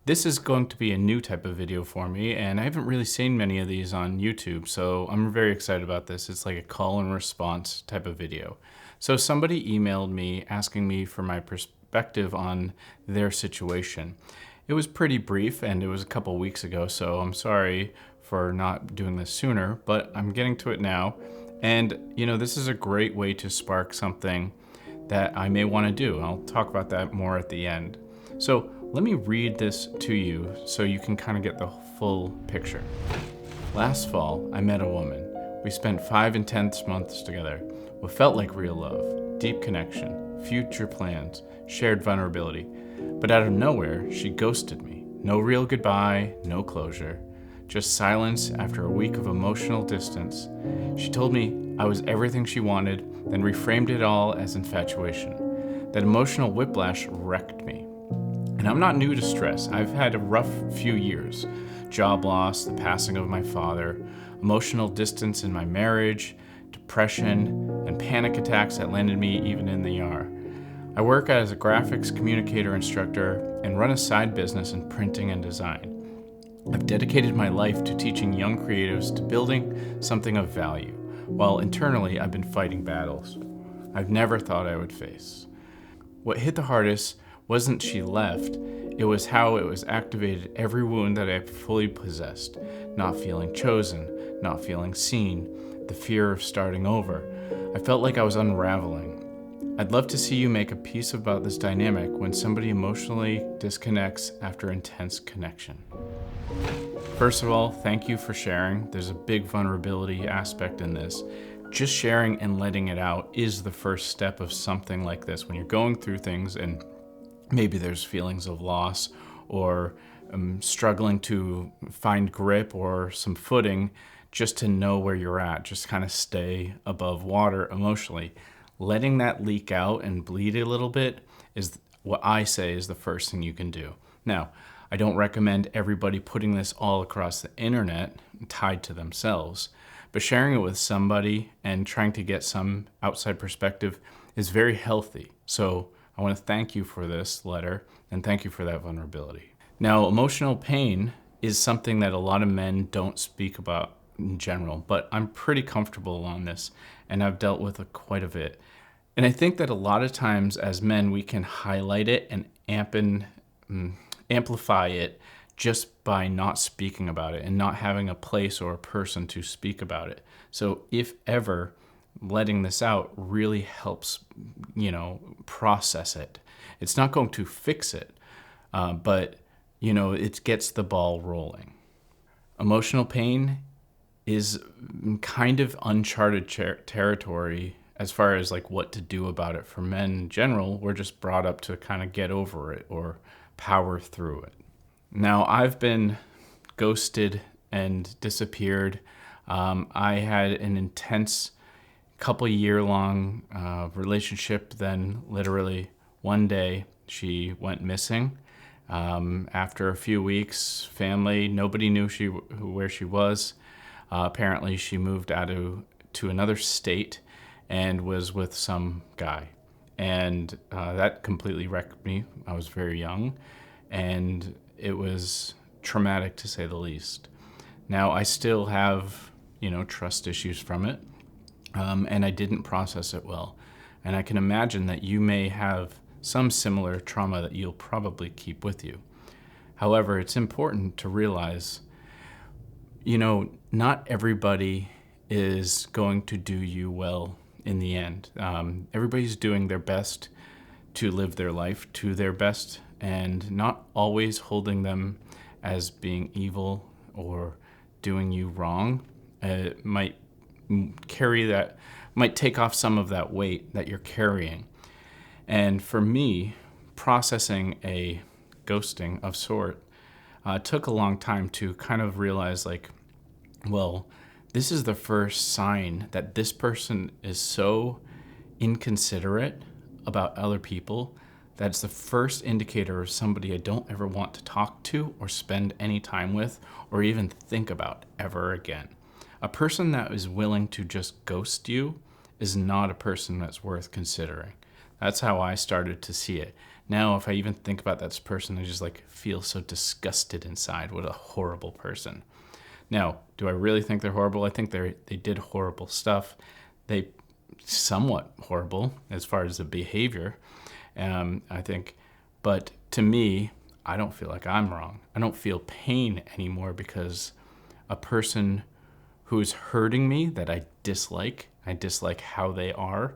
This is going to be a new type of video for me, and I haven't really seen many of these on YouTube, so I'm very excited about this. It's like a call and response type of video. So somebody emailed me asking me for my perspective on their situation. It was pretty brief, and it was a couple weeks ago, so I'm sorry for not doing this sooner, but I'm getting to it now. And, this is a great way to spark something that I may want to do. I'll talk about that more at the end. So let me read this to you so you can kind of get the full picture. Last fall, I met a woman. We spent 5 intense months together. What felt like real love, deep connection, future plans, shared vulnerability. But out of nowhere, she ghosted me. No real goodbye, no closure. Just silence after a week of emotional distance. She told me I was everything she wanted, then reframed it all as infatuation. That emotional whiplash wrecked me. And I'm not new to stress. I've had a rough few years. Job loss, the passing of my father, emotional distance in my marriage, depression, and panic attacks that landed me even in the ER. I work as a graphics communicator instructor and run a side business in printing and design. I've dedicated my life to teaching young creatives to building something of value, while internally I've been fighting battles I've never thought I would face. What hit the hardest wasn't she left, it was how it was activated every wound that I fully possessed. Not feeling chosen, not feeling seen, the fear of starting over. I felt like I was unraveling. I'd love to see you make a piece about this dynamic when somebody emotionally disconnects after intense connection. First of all, thank you for sharing. There's a big vulnerability aspect in this. Just sharing and letting it out is the first step of something like this. When you're going through things and maybe there's feelings of loss or struggling to find grip or some footing, just to know where you're at, just kind of stay above water emotionally. Letting that leak out and bleed a little bit is what I say is the first thing you can do. Now, I don't recommend everybody putting this all across the internet tied to themselves, but sharing it with somebody and trying to get some outside perspective is very healthy. So I want to thank you for this letter and thank you for that vulnerability. Now, emotional pain is something that a lot of men don't speak about in general, but I'm pretty comfortable on this and I've dealt with it quite a bit. And I think that a lot of times as men, we can highlight it and amplify it just by not speaking about it and not having a place or a person to speak about it. So if ever, letting this out really helps, process it. It's not going to fix it, but, it gets the ball rolling. Emotional pain is kind of uncharted territory as far as like what to do about it. For men in general, we're just brought up to kind of get over it or power through it. Now, I've been ghosted and disappeared. I had an intense couple-year-long relationship. Then literally one day she went missing. After a few weeks, family, nobody knew where she was. Apparently she moved out to another state and was with some guy. And that completely wrecked me. I was very young and it was traumatic to say the least. Now I still have, trust issues from it. And I didn't process it well. And I can imagine that you may have some similar trauma that you'll probably keep with you. However, it's important to realize, not everybody is going to do you well in the end. Everybody's doing their best to live their life to their best and not always holding them as being evil or doing you wrong. It might take off some of that weight that you're carrying. And for me, processing a ghosting of sort took a long time to kind of realize this is the first sign that this person is so inconsiderate about other people. That's the first indicator of somebody I don't ever want to talk to or spend any time with or even think about ever again. A person that is willing to just ghost you is not a person that's worth considering. That's how I started to see it. Now, if I even think about that person, I just like feel so disgusted inside. What a horrible person. Now, do I really think they're horrible? I think they did horrible stuff. They somewhat horrible as far as the behavior. I think, but to me, I don't feel like I'm wrong. I don't feel pain anymore because a person who is hurting me that I dislike how they are,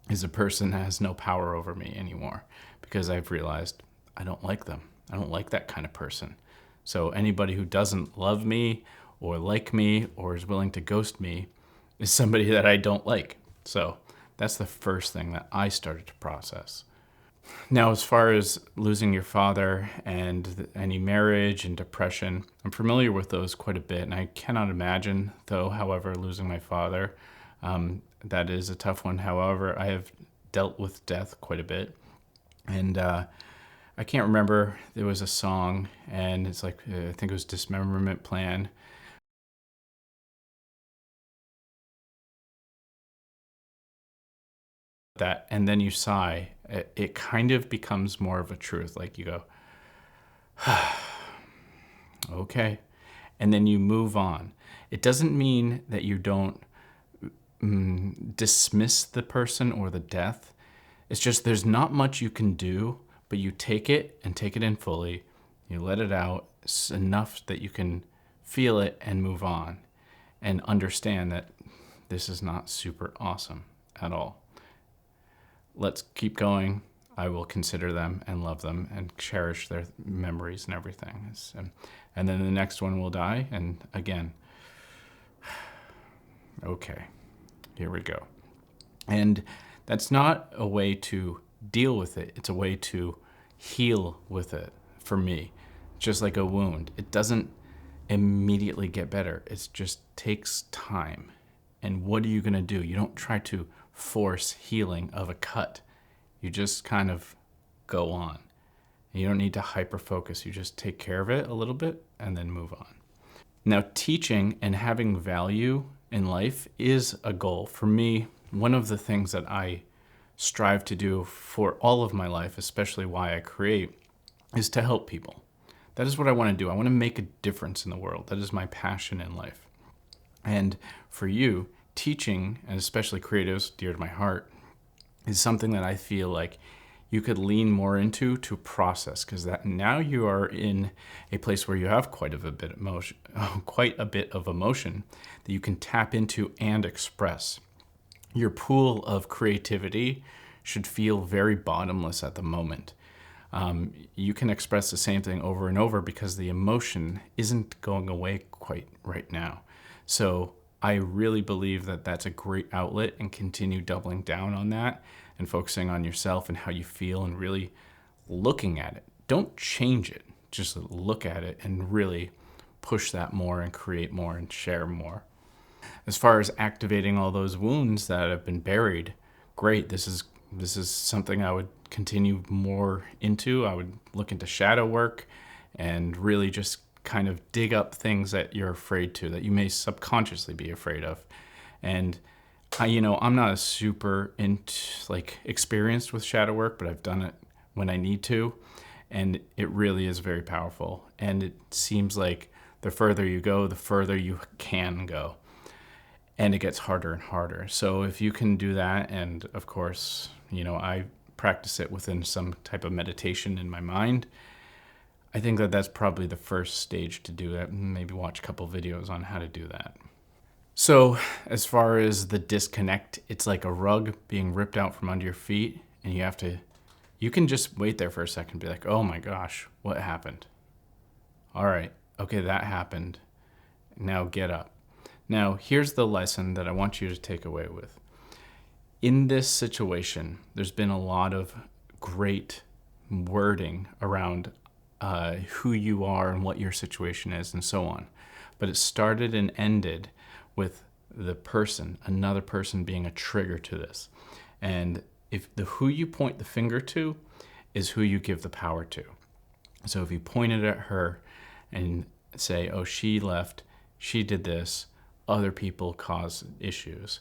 is a person that has no power over me anymore because I've realized I don't like them. I don't like that kind of person. So anybody who doesn't love me or like me or is willing to ghost me is somebody that I don't like. So that's the first thing that I started to process. Now, as far as losing your father and any marriage and depression, I'm familiar with those quite a bit. And I cannot imagine, though, however, losing my father. That is a tough one. However, I have dealt with death quite a bit. And I can't remember, there was a song, and it's like, I think it was Dismemberment Plan. That, and then you sigh, it kind of becomes more of a truth. Like you go, okay. And then you move on. It doesn't mean that you don't dismiss the person or the death. It's just there's not much you can do, but you take it and take it in fully. You let it out enough that you can feel it and move on and understand that this is not super awesome at all. Let's keep going. I will consider them and love them and cherish their memories and everything. And then the next one will die. And again, okay, here we go. And that's not a way to deal with it. It's a way to heal with it for me. Just like a wound. It doesn't immediately get better. It just takes time. And what are you going to do? You don't try to force healing of a cut. You just kind of go on. You don't need to hyper focus. You just take care of it a little bit and then move on. Now, teaching and having value in life is a goal. For me, one of the things that I strive to do for all of my life, especially why I create, is to help people. That is what I want to do. I want to make a difference in the world. That is my passion in life. And for you, teaching, and especially creatives, dear to my heart, is something that I feel like you could lean more into to process, because that now you are in a place where you have quite a bit of emotion that you can tap into and express. Your pool of creativity should feel very bottomless at the moment. You can express the same thing over and over because the emotion isn't going away quite right now. So I really believe that that's a great outlet, and continue doubling down on that and focusing on yourself and how you feel and really looking at it. Don't change it. Just look at it and really push that more and create more and share more. As far as activating all those wounds that have been buried, great. This is something I would continue more into. I would look into shadow work and really just kind of dig up things that you're afraid to, that you may subconsciously be afraid of. And I'm not a super experienced with shadow work, but I've done it when I need to, and it really is very powerful. And it seems like the further you go, the further you can go, and it gets harder and harder. So if you can do that, and of course, I practice it within some type of meditation in my mind, I think that that's probably the first stage to do it. Maybe watch a couple videos on how to do that. So as far as the disconnect, it's like a rug being ripped out from under your feet, and you can just wait there for a second and be like, oh my gosh, what happened? All right, okay, that happened. Now get up. Now here's the lesson that I want you to take away with. In this situation, there's been a lot of great wording around who you are and what your situation is and so on. But it started and ended with another person being a trigger to this. And if who you point the finger to is who you give the power to. So if you pointed at her and say, oh, she left, she did this, other people cause issues,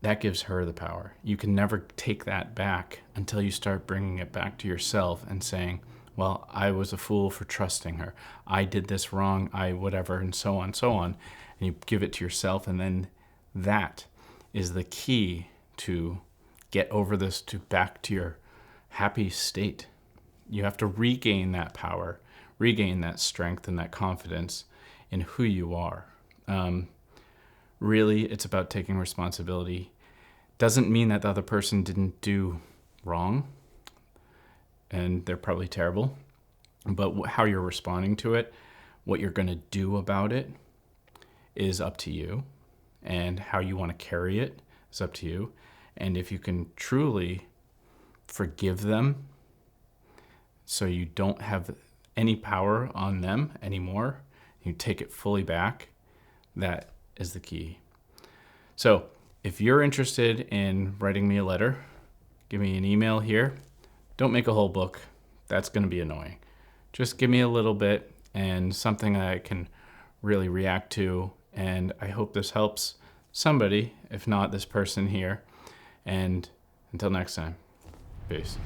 that gives her the power. You can never take that back until you start bringing it back to yourself and saying, well, I was a fool for trusting her. I did this wrong, whatever, and so on, so on. And you give it to yourself, and then that is the key to get over this, to back to your happy state. You have to regain that power, regain that strength and that confidence in who you are. Really, it's about taking responsibility. Doesn't mean that the other person didn't do wrong, and they're probably terrible, but how you're responding to it, what you're going to do about it is up to you, and how you want to carry it is up to you. And if you can truly forgive them so you don't have any power on them anymore, you take it fully back, that is the key. So if you're interested in writing me a letter, give me an email here. Don't make a whole book. That's going to be annoying. Just give me a little bit and something I can really react to. And I hope this helps somebody, if not this person here. And until next time, peace.